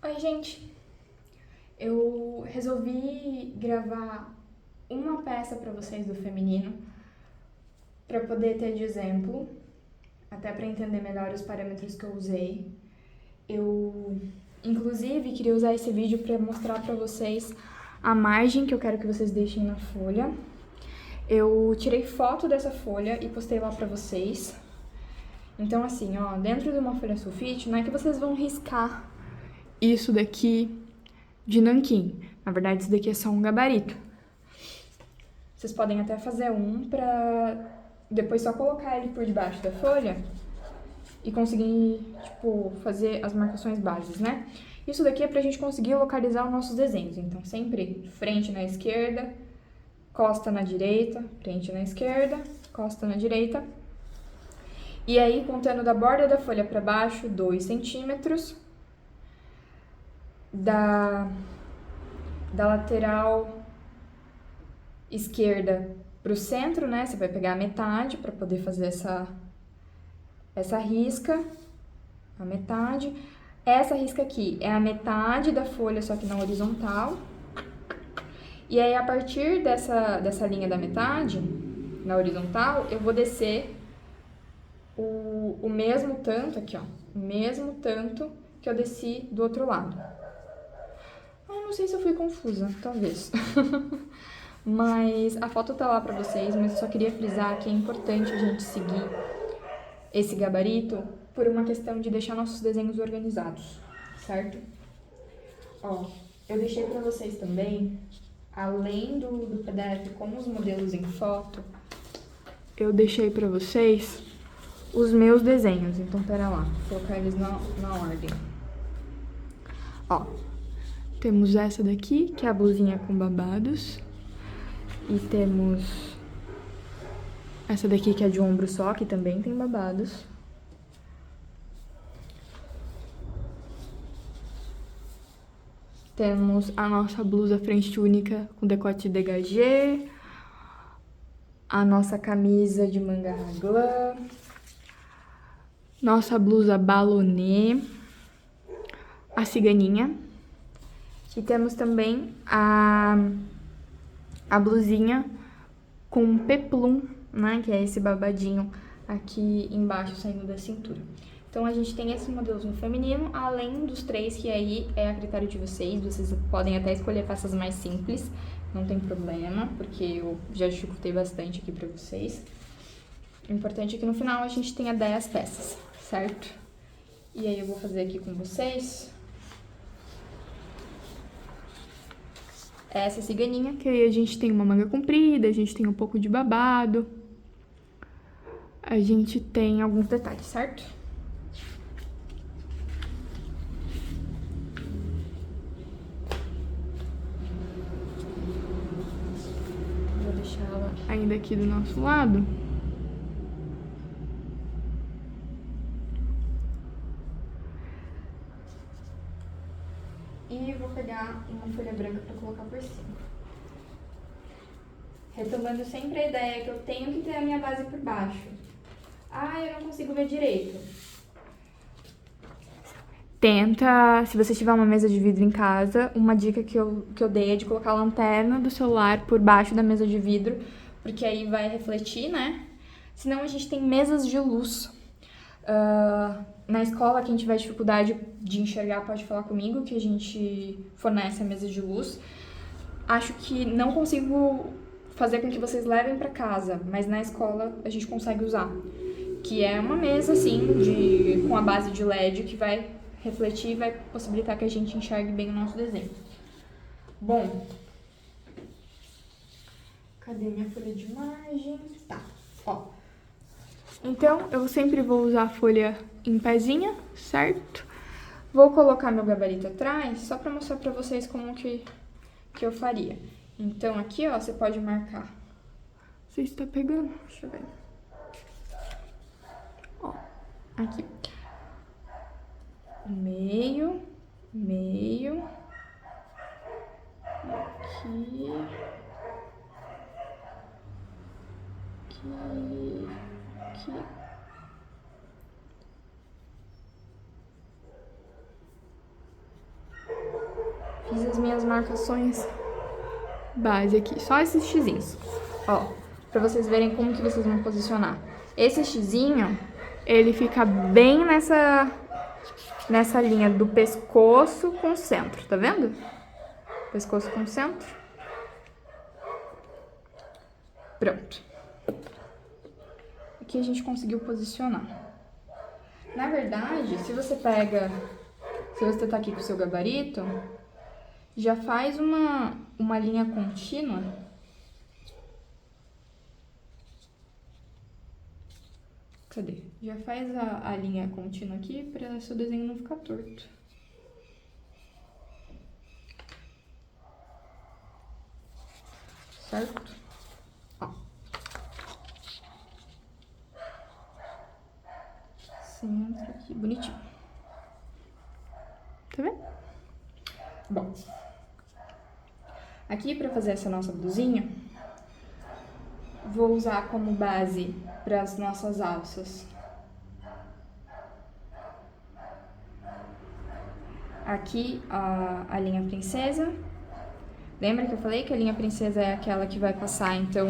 Oi, gente. Eu resolvi gravar uma peça para vocês do feminino para poder ter de exemplo, até para entender melhor os parâmetros que eu usei. Eu, inclusive, queria usar esse vídeo para mostrar para vocês a margem que eu quero que vocês deixem na folha. Eu tirei foto dessa folha e postei lá para vocês. Então, assim, ó, dentro de uma folha sulfite, não é que vocês vão riscar isso daqui de nanquim. Na verdade, isso daqui é só um gabarito. Vocês podem até fazer um pra depois só colocar ele por debaixo da folha e conseguir, tipo, fazer as marcações bases, né? Isso daqui é pra gente conseguir localizar os nossos desenhos. Então, sempre frente na esquerda, costa na direita, frente na esquerda, costa na direita. E aí, contando da borda da folha pra baixo, 2 centímetros. Da lateral esquerda pro centro, né? Você vai pegar a metade para poder fazer essa risca, a metade. Essa risca aqui é a metade da folha, só que na horizontal. E aí, a partir dessa linha da metade, na horizontal, eu vou descer o mesmo tanto aqui, ó. O mesmo tanto que eu desci do outro lado. Não sei se eu fui confusa, talvez. Mas a foto tá lá pra vocês, mas eu só queria frisar que é importante a gente seguir esse gabarito por uma questão de deixar nossos desenhos organizados, certo? Ó, eu deixei pra vocês também, além do PDF com os modelos em foto, eu deixei pra vocês os meus desenhos. Então, pera lá, vou colocar eles na ordem. Ó, temos essa daqui, que é a blusinha com babados. E temos essa daqui, que é de ombro só, que também tem babados. Temos a nossa blusa frente única com decote dégagé. A nossa camisa de manga raglan. Nossa blusa balonê. A ciganinha. E temos também a blusinha com peplum, né? Que é esse babadinho aqui embaixo saindo da cintura. Então, a gente tem esses modelos no feminino, além dos 3, que aí é a critério de vocês. Vocês podem até escolher peças mais simples, não tem problema, porque eu já dificultei bastante aqui pra vocês. O importante é que no final a gente tenha 10 peças, certo? E aí eu vou fazer aqui com vocês essa ciganinha, que aí a gente tem uma manga comprida, a gente tem um pouco de babado, a gente tem alguns detalhes, certo? Vou deixar ela ainda aqui do nosso lado. E vou pegar uma folha branca para colocar por cima. Retomando sempre a ideia que eu tenho que ter a minha base por baixo. Eu não consigo ver direito. Tenta, se você tiver uma mesa de vidro em casa, uma dica que eu dei é de colocar a lanterna do celular por baixo da mesa de vidro, porque aí vai refletir, né? Senão a gente tem mesas de luz. Na escola, quem tiver dificuldade de enxergar pode falar comigo, que a gente fornece a mesa de luz. Acho que não consigo fazer com que vocês levem para casa, mas na escola a gente consegue usar. Que é uma mesa, assim, com a base de LED que vai refletir e vai possibilitar que a gente enxergue bem o nosso desenho. Bom, cadê minha folha de margem? Tá, ó. Então, eu sempre vou usar a folha em pezinha, certo? Vou colocar meu gabarito atrás, só pra mostrar pra vocês como que eu faria. Então, aqui, ó, você pode marcar. Não sei se tá pegando, deixa eu ver. Ó, aqui. Meio, meio. Aqui. Aqui. fiz as minhas marcações base aqui, só esses xizinhos. Ó, pra vocês verem como que vocês vão posicionar. Esse xizinho, ele fica bem nessa linha do pescoço com o centro, tá vendo? Pescoço com o centro. Pronto. Aqui a gente conseguiu posicionar. Na verdade, se você tá aqui com o seu gabarito, já faz uma linha contínua. Cadê? Já faz a linha contínua aqui para seu desenho não ficar torto. Certo? Ó. Centro aqui, bonitinho. Tá vendo? Bom. Aqui, para fazer essa nossa blusinha, vou usar como base para as nossas alças aqui a linha princesa. Lembra que eu falei que a linha princesa é aquela que vai passar, então,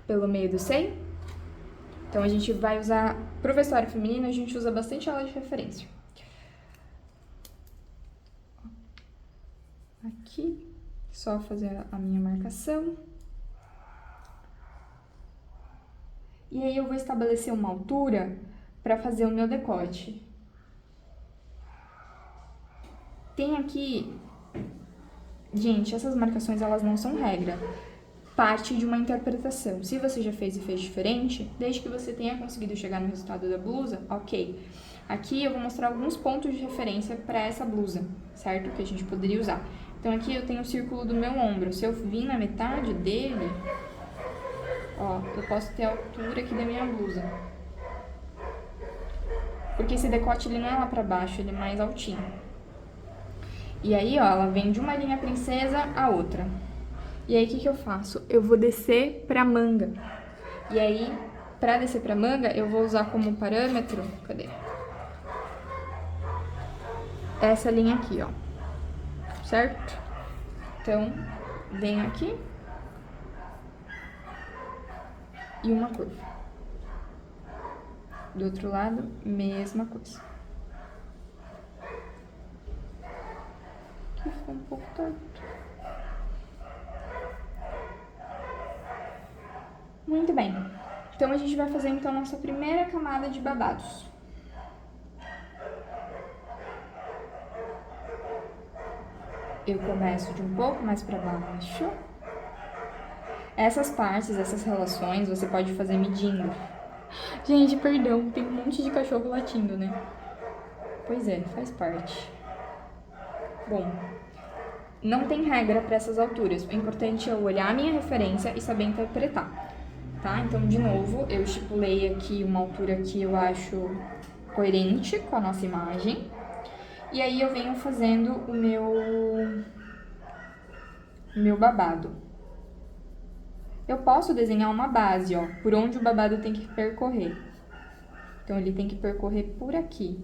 pelo meio do seio? Então, a gente vai usar, pro vestuário feminino, a gente usa bastante ela de referência. Aqui, só fazer a minha marcação. E aí, eu vou estabelecer uma altura para fazer o meu decote. Tem aqui... Gente, essas marcações, elas não são regra. Parte de uma interpretação. Se você já fez e fez diferente, desde que você tenha conseguido chegar no resultado da blusa, ok. Aqui eu vou mostrar alguns pontos de referência para essa blusa, certo? Que a gente poderia usar. Então, aqui eu tenho o círculo do meu ombro. Se eu vir na metade dele, ó, eu posso ter a altura aqui da minha blusa. Porque esse decote, ele não é lá pra baixo, ele é mais altinho. E aí, ó, ela vem de uma linha princesa a outra. E aí, o que eu faço? Eu vou descer pra manga. E aí, pra descer pra manga, eu vou usar como parâmetro... Cadê? Essa linha aqui, ó. Certo? Então, venho aqui. E uma curva. Do outro lado, mesma coisa. Aqui ficou um pouco torto. Muito bem. Então, a gente vai fazer, então, a nossa primeira camada de babados. Eu começo de um pouco mais pra baixo. Essas partes, essas relações, você pode fazer medindo. Gente, perdão, tem um monte de cachorro latindo, né? Pois é, faz parte. Bom, não tem regra para essas alturas. O importante é eu olhar a minha referência e saber interpretar, tá? Então, de novo, eu estipulei aqui uma altura que eu acho coerente com a nossa imagem. E aí, eu venho fazendo o meu babado. Eu posso desenhar uma base, ó, por onde o babado tem que percorrer. Então, ele tem que percorrer por aqui.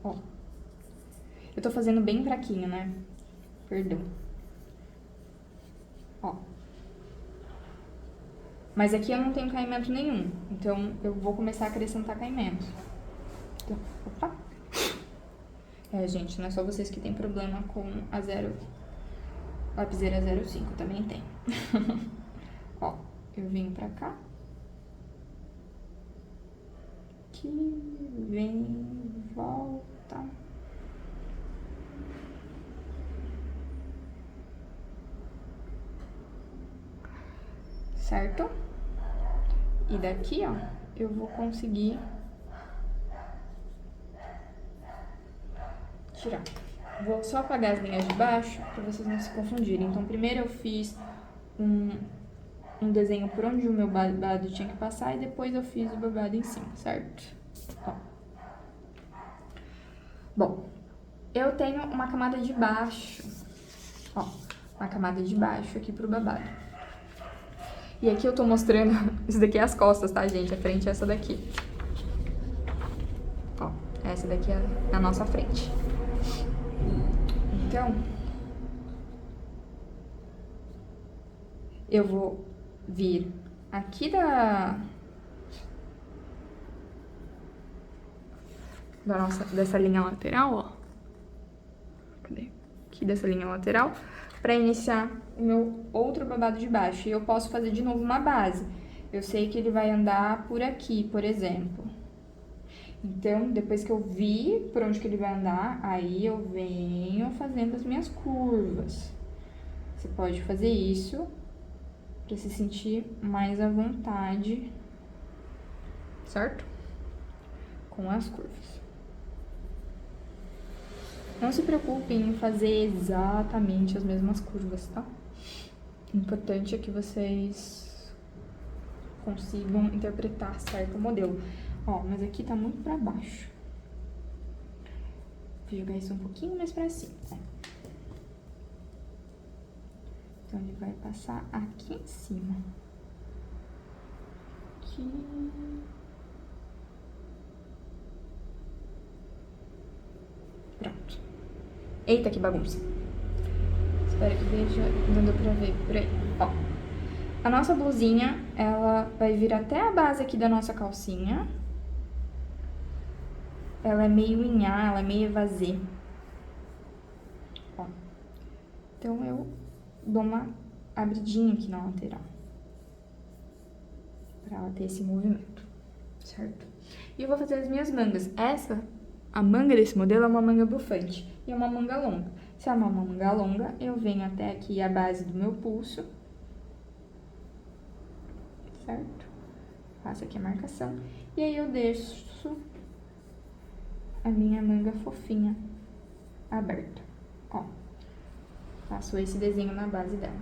Ó. Eu tô fazendo bem fraquinho, né? Perdão. Ó. Mas aqui eu não tenho caimento nenhum. Então, eu vou começar a acrescentar caimento. Então, opa. Gente, não é só vocês que tem problema com a lapiseira 05, também tem. Ó, eu venho pra cá. Aqui, vem, volta. Certo? E daqui, ó, eu vou conseguir tirar. Vou só apagar as linhas de baixo para vocês não se confundirem. Então, primeiro eu fiz um desenho por onde o meu babado tinha que passar e depois eu fiz o babado em cima, certo? Ó. Bom, eu tenho uma camada de baixo, ó, uma camada de baixo aqui pro babado. E aqui eu tô mostrando, isso daqui é as costas, tá, gente? A frente é essa daqui. Essa daqui é a nossa frente. Então, eu vou vir aqui dessa linha lateral, ó. Cadê? Aqui dessa linha lateral, pra iniciar o meu outro babado de baixo. E eu posso fazer de novo uma base. Eu sei que ele vai andar por aqui, por exemplo. Então, depois que eu vi por onde que ele vai andar, aí eu venho fazendo as minhas curvas. Você pode fazer isso pra se sentir mais à vontade, certo? Com as curvas. Não se preocupem em fazer exatamente as mesmas curvas, tá? O importante é que vocês consigam interpretar certo o modelo. Ó, mas aqui tá muito pra baixo. Vou jogar isso um pouquinho mais pra cima, ó. Então, ele vai passar aqui em cima. Aqui. Pronto. Eita, que bagunça. Espero que esteja dando pra ver por aí. Ó, a nossa blusinha, ela vai vir até a base aqui da nossa calcinha. Ela é meio inhá, ela é meio evasê. Ó. Então, eu dou uma abridinha aqui na lateral. Pra ela ter esse movimento, certo? E eu vou fazer as minhas mangas. A manga desse modelo é uma manga bufante e é uma manga longa. Se é uma manga longa, eu venho até aqui a base do meu pulso, certo? Faço aqui a marcação. E aí eu deixo a minha manga fofinha aberta, ó. Faço esse desenho na base dela.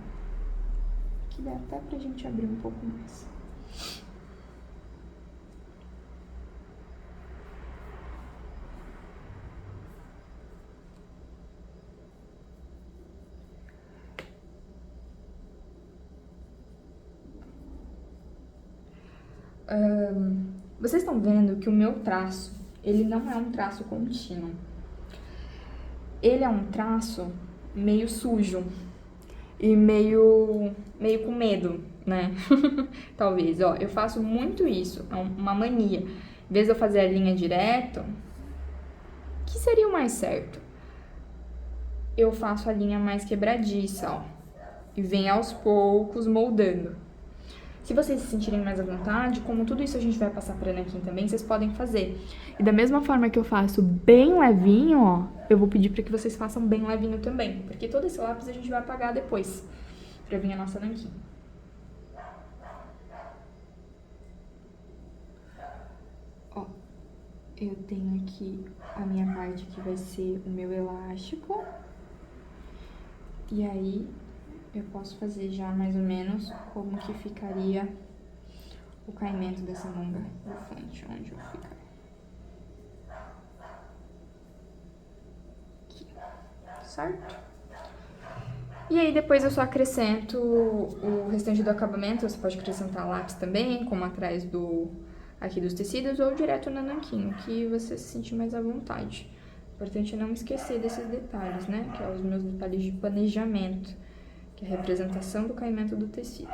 Aqui dá até pra gente abrir um pouco mais. Vocês estão vendo que o meu traço, ele não é um traço contínuo. Ele é um traço meio sujo e meio com medo, né? Talvez, ó, eu faço muito isso, é uma mania. Em vez de eu fazer a linha direto, que seria o mais certo? Eu faço a linha mais quebradiça, ó, e venho aos poucos moldando. Se vocês se sentirem mais à vontade, como tudo isso a gente vai passar pra nanquim também, vocês podem fazer. E da mesma forma que eu faço bem levinho, ó, eu vou pedir pra que vocês façam bem levinho também. Porque todo esse lápis a gente vai apagar depois, pra vir a nossa nanquim. Ó, eu tenho aqui a minha parte que vai ser o meu elástico. E aí, eu posso fazer já mais ou menos como que ficaria o caimento dessa manga bufante, onde eu ficar. Aqui, certo? E aí depois eu só acrescento o restante do acabamento, você pode acrescentar lápis também, como atrás aqui dos tecidos, ou direto na nanquim, que você se sentir mais à vontade. O importante é não esquecer desses detalhes, né? Que é os meus detalhes de planejamento. Que é a representação do caimento do tecido.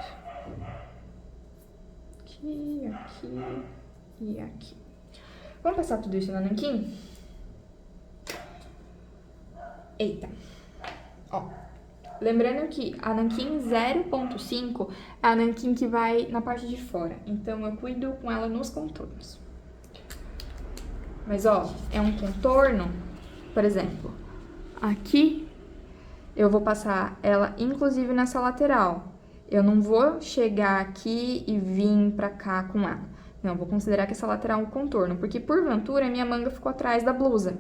Aqui, aqui e aqui. Vamos passar tudo isso na nanquim? Eita! Ó, lembrando que a nanquim 0.5 é a nanquim que vai na parte de fora. Então, eu cuido com ela nos contornos. Mas, ó, é um contorno, por exemplo, aqui eu vou passar ela, inclusive, nessa lateral. Eu não vou chegar aqui e vir pra cá com ela. Não, eu vou considerar que essa lateral é um contorno, porque, porventura, a minha manga ficou atrás da blusa.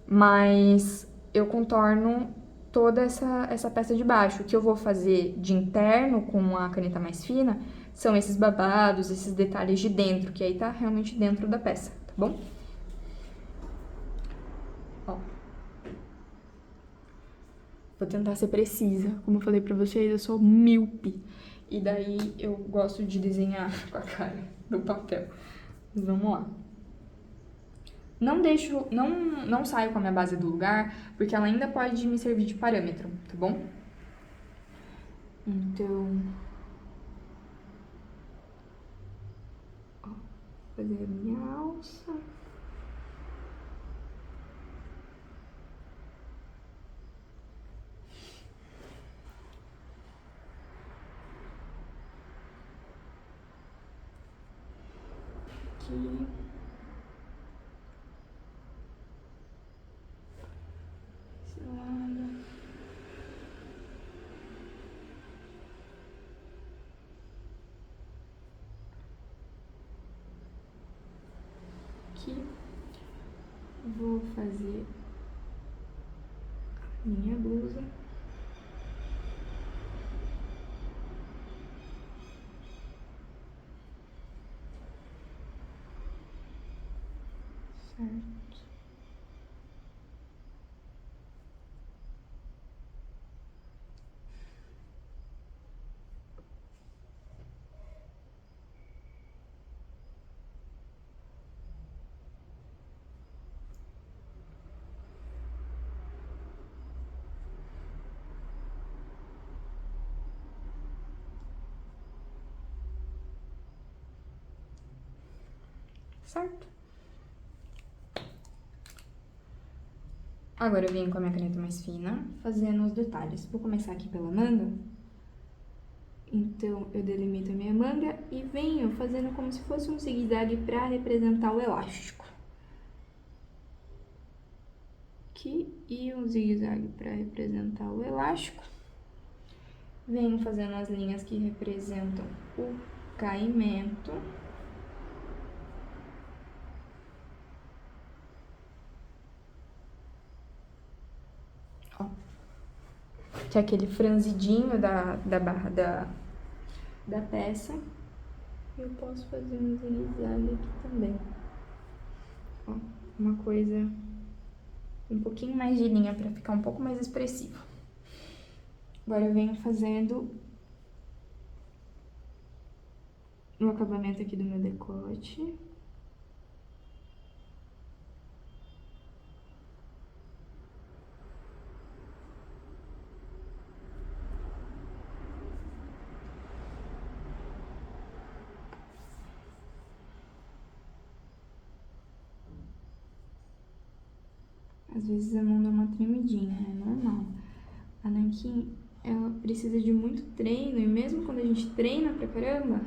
Mas eu contorno toda essa peça de baixo. O que eu vou fazer de interno com a caneta mais fina são esses babados, esses detalhes de dentro, que aí tá realmente dentro da peça, tá bom? Ó. Vou tentar ser precisa. Como eu falei pra vocês, eu sou míope. E daí eu gosto de desenhar com a cara no papel. Mas vamos lá. não saio com a minha base do lugar, porque ela ainda pode me servir de parâmetro, tá bom? Então, ó, fazer a minha alça. Aqui. Esse lado. Aqui. Vou fazer a minha blusa. Certo. Certo? Agora eu venho com a minha caneta mais fina, fazendo os detalhes. Vou começar aqui pela manga. Então, eu delimito a minha manga e venho fazendo como se fosse um zigue-zague para representar o elástico. Aqui, e um zigue-zague para representar o elástico. Venho fazendo as linhas que representam o caimento. Ó, que é aquele franzidinho da barra da peça. Eu posso fazer um zigue-zague aqui também. Ó, uma coisa, um pouquinho mais de linha para ficar um pouco mais expressivo. Agora eu venho fazendo o acabamento aqui do meu decote. Às vezes a mão dá uma tremidinha, é normal. A nanquim, ela precisa de muito treino, e mesmo quando a gente treina pra caramba,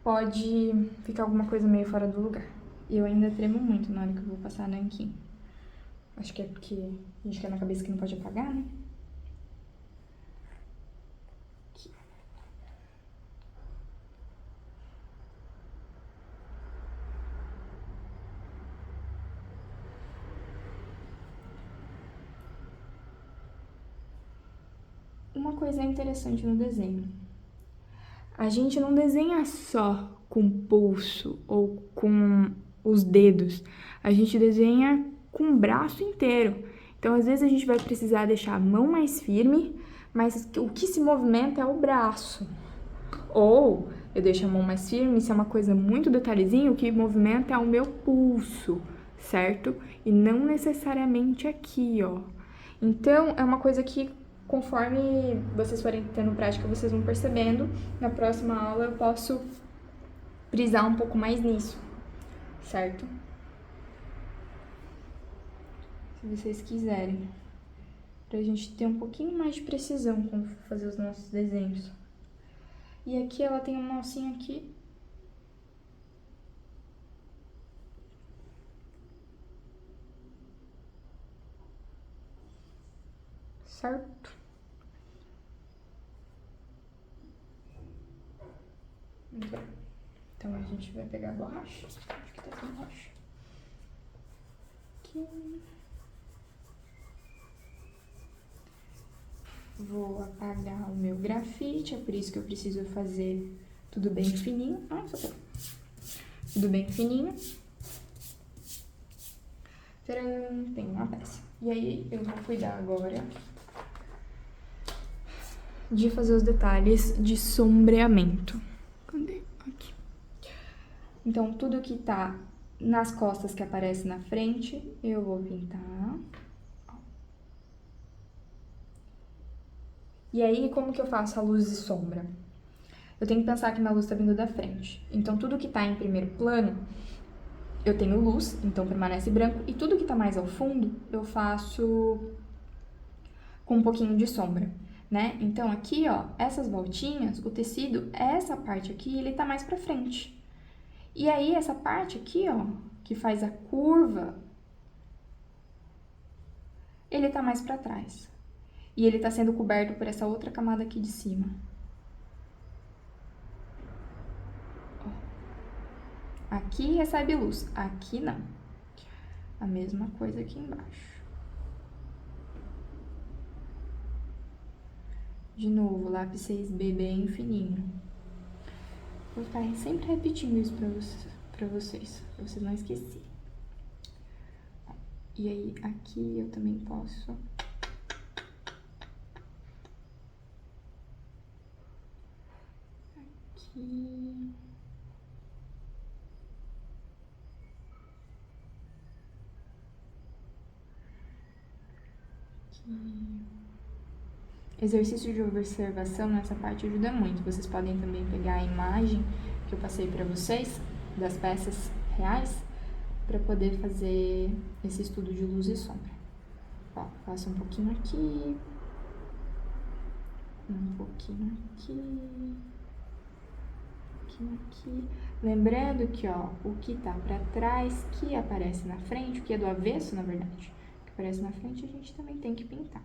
pode ficar alguma coisa meio fora do lugar. E eu ainda tremo muito na hora que eu vou passar a nanquim. Acho que é porque a gente quer na cabeça que não pode apagar, né? Aqui. Uma coisa interessante no desenho. A gente não desenha só com o pulso ou com os dedos. A gente desenha com o braço inteiro. Então, às vezes, a gente vai precisar deixar a mão mais firme, mas o que se movimenta é o braço. Ou eu deixo a mão mais firme, se é uma coisa muito detalhezinho, o que movimenta é o meu pulso, certo? E não necessariamente aqui, ó. Então, é uma coisa que, conforme vocês forem tendo prática, vocês vão percebendo. Na próxima aula eu posso frisar um pouco mais nisso, certo? Se vocês quiserem. Pra gente ter um pouquinho mais de precisão quando for fazer os nossos desenhos. E aqui ela tem uma alcinha aqui. Certo? Muito bem. Então a gente vai pegar a borracha. Acho que tá sem borracha. Aqui. Vou apagar o meu grafite, é por isso que eu preciso fazer tudo bem fininho. Ah, socorro. Tudo bem fininho. Tcharam, tem uma peça. E aí eu vou cuidar agora de fazer os detalhes de sombreamento. Cadê? Aqui. Então, tudo que tá nas costas que aparece na frente, eu vou pintar. E aí, como que eu faço a luz e sombra? Eu tenho que pensar que minha luz tá vindo da frente. Então, tudo que tá em primeiro plano, eu tenho luz, então permanece branco. E tudo que tá mais ao fundo, eu faço com um pouquinho de sombra, né? Então, aqui, ó, essas voltinhas, o tecido, essa parte aqui, ele tá mais pra frente. E aí, essa parte aqui, ó, que faz a curva, ele tá mais pra trás. E ele tá sendo coberto por essa outra camada aqui de cima. Ó. Aqui recebe luz, aqui não. A mesma coisa aqui embaixo. De novo, lápis 6B bem fininho. Vou ficar sempre repetindo isso pra vocês não esquecerem. E aí, aqui eu também posso... Aqui... Aqui... Exercício de observação nessa parte ajuda muito. Vocês podem também pegar a imagem que eu passei pra vocês, das peças reais, para poder fazer esse estudo de luz e sombra. Ó, faço um pouquinho aqui, um pouquinho aqui, aqui. Lembrando que, ó, o que tá pra trás, que aparece na frente, o que é do avesso, na verdade, que aparece na frente, a gente também tem que pintar.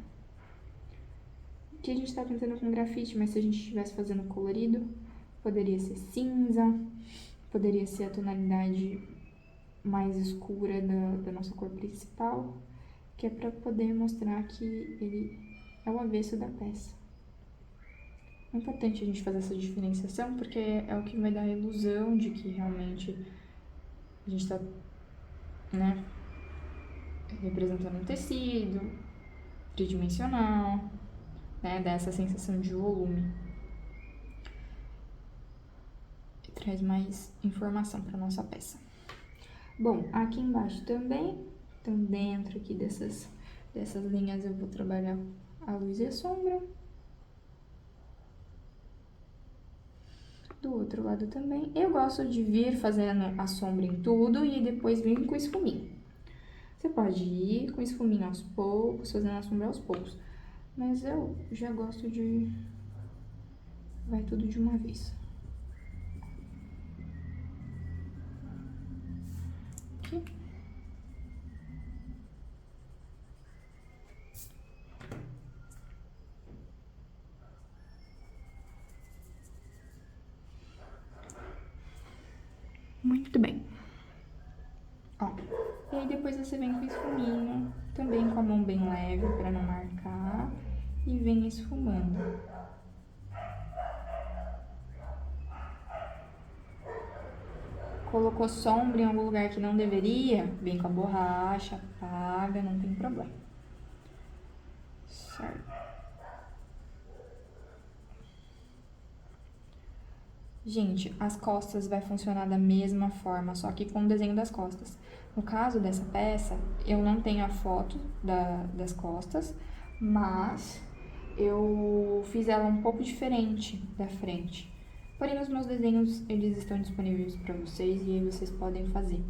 Aqui a gente tá pintando com grafite, mas se a gente estivesse fazendo colorido, poderia ser cinza, poderia ser a tonalidade mais escura da nossa cor principal, que é pra poder mostrar que ele é o avesso da peça. É importante a gente fazer essa diferenciação, porque é o que vai dar a ilusão de que realmente a gente tá, né, representando um tecido tridimensional, né, dá essa sensação de volume. E traz mais informação para nossa peça. Bom, aqui embaixo também, então dentro aqui dessas linhas eu vou trabalhar a luz e a sombra. Do outro lado também. Eu gosto de vir fazendo a sombra em tudo e depois vir com esfuminho. Você pode ir com esfuminho aos poucos, fazendo a sombra aos poucos. Mas eu já gosto de... vai tudo de uma vez. Aqui. Muito bem. Ó, e aí depois você vem com esfuminho, também com a mão bem leve pra não marcar, e vem esfumando. Colocou sombra em algum lugar que não deveria, vem com a borracha, apaga, não tem problema. Certo. Gente, as costas vai funcionar da mesma forma, só que com o desenho das costas. No caso dessa peça, eu não tenho a foto das costas, mas eu fiz ela um pouco diferente da frente. Porém, os meus desenhos, eles estão disponíveis para vocês e aí vocês podem fazer.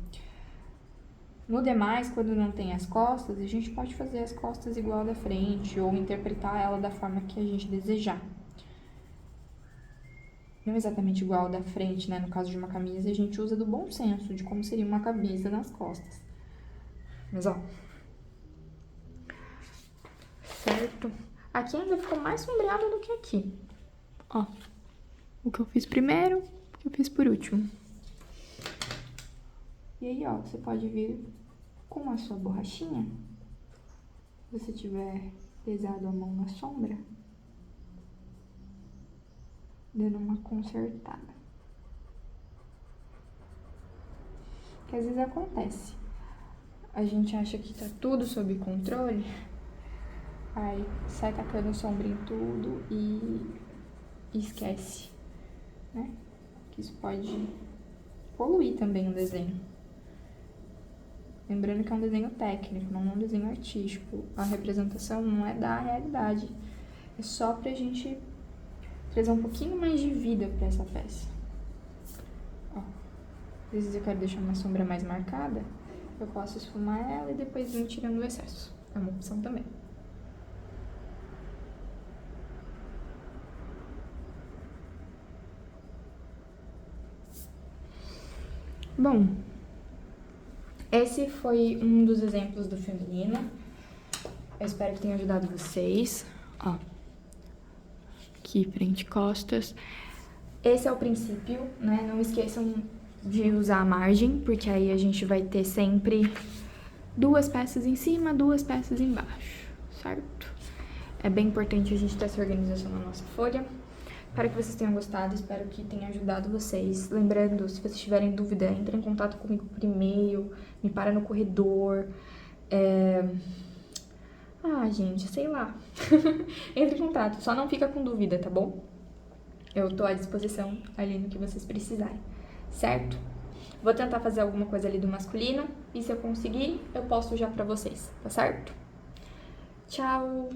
No demais, quando não tem as costas, a gente pode fazer as costas igual da frente ou interpretar ela da forma que a gente desejar. Não exatamente igual da frente, né? No caso de uma camisa, a gente usa do bom senso de como seria uma camisa nas costas. Mas, ó. Certo? Aqui ainda ficou mais sombreado do que aqui. Ó. O que eu fiz primeiro, o que eu fiz por último. E aí, ó, você pode vir com a sua borrachinha. Se você tiver pesado a mão na sombra, dando uma consertada. Que às vezes acontece. A gente acha que tá tudo sob controle, aí sai tacando sombra em tudo e esquece, né? Que isso pode poluir também o desenho. Lembrando que é um desenho técnico, não é um desenho artístico. A representação não é da realidade. É só pra gente trazer um pouquinho mais de vida pra essa peça. Ó, às vezes eu quero deixar uma sombra mais marcada, eu posso esfumar ela e depois ir tirando o excesso. É uma opção também. Bom, esse foi um dos exemplos do feminino. Eu espero que tenha ajudado vocês. Ó, aqui, frente e costas. Esse é o princípio, né? Não esqueçam de usar a margem, porque aí a gente vai ter sempre 2 peças em cima, 2 peças embaixo, certo? É bem importante a gente ter essa organização na nossa folha. Espero que vocês tenham gostado, espero que tenha ajudado vocês. Lembrando, se vocês tiverem dúvida, entre em contato comigo por e-mail, me para no corredor. Gente, sei lá. Entre em contato, só não fica com dúvida, tá bom? Eu tô à disposição ali no que vocês precisarem, certo? Vou tentar fazer alguma coisa ali do masculino e se eu conseguir, eu posto já pra vocês, tá certo? Tchau!